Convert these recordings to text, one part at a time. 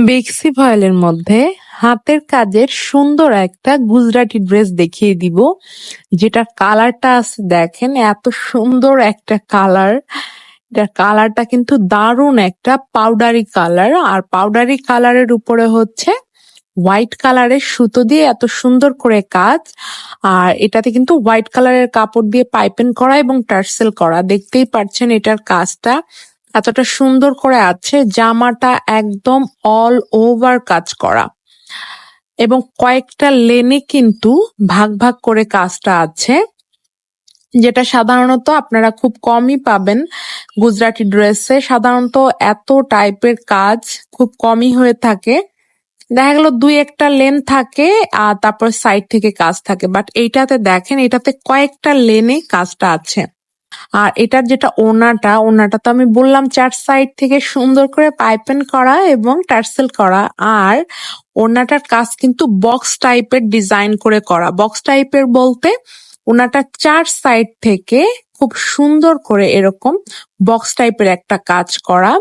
বেক্সি ভয়েলের মধ্যে হাতের কাজের সুন্দর একটা গুজরাটি ড্রেস দেখিয়ে দিব, যেটার কালারটা আছে দেখেন, এত সুন্দর একটা কালার। এটার কালারটা কিন্তু দারুণ একটা পাউডারি কালার, আর পাউডারি কালারের উপরে হচ্ছে হোয়াইট কালারের সুতো দিয়ে এত সুন্দর করে কাজ। আর এটাতে কিন্তু হোয়াইট কালারের কাপড় দিয়ে পাইপিং করা এবং টার্সেল করা। দেখতেই পাচ্ছেন এটার কাজটা এতটা সুন্দর করে আছে। জামাটা একদম অল ওভার কাজ করা এবং কয়েকটা লেনে কিন্তু ভাগ ভাগ করে কাজটা আছে, যেটা সাধারণত আপনারা খুব কমই পাবেন গুজরাটি ড্রেসে। সাধারণত এত টাইপের কাজ খুব কমই হয়ে থাকে, দেখা গেল দুই একটা লেন থাকে আর তারপর সাইড থেকে কাজ থাকে, বাট এইটাতে দেখেন এটাতে কয়েকটা লেনে কাজটা আছে। আর এটার যেটা ওড়নাটা তো আমি বললাম চার সাইড থেকে সুন্দর করে পাইপিং করা এবং টার্সেল করা। আর ওড়নাটার কাজ কিন্তু বক্স টাইপের ডিজাইন করে করা। বক্স টাইপের বলতে ওড়নাটার চার সাইড থেকে খুব সুন্দর করে এরকম বক্স টাইপের একটা কাজ করা।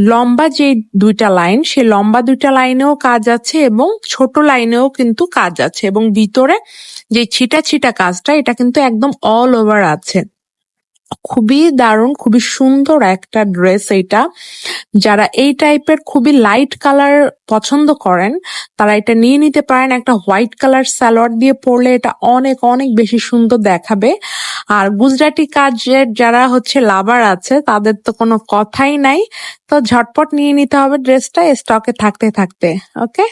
লম্বা যে দুইটা লাইন, সে লম্বা দুইটা লাইনেও কাজ আছে এবং ছোট লাইনেও কিন্তু কাজ আছে, এবং ভিতরে যে ছিটা ছিটা কাজটা এটা কিন্তু একদম অল ওভার আছে। খুবই দারুণ, খুবই সুন্দর একটা ড্রেস এটা। যারা এই টাইপের খুবই লাইট কালার পছন্দ করেন তারা এটা নিয়ে নিতে পারেন। একটা হোয়াইট কালার সালোয়ার দিয়ে পরলে এটা অনেক অনেক বেশি সুন্দর দেখাবে। আর গুজরাটি কাজের যারা হচ্ছে লাভার আছে তাদের তো কোনো কথাই নাই, তো ঝটপট নিয়ে নিতে হবে ড্রেসটা স্টকে থাকতে থাকতে। ওকে।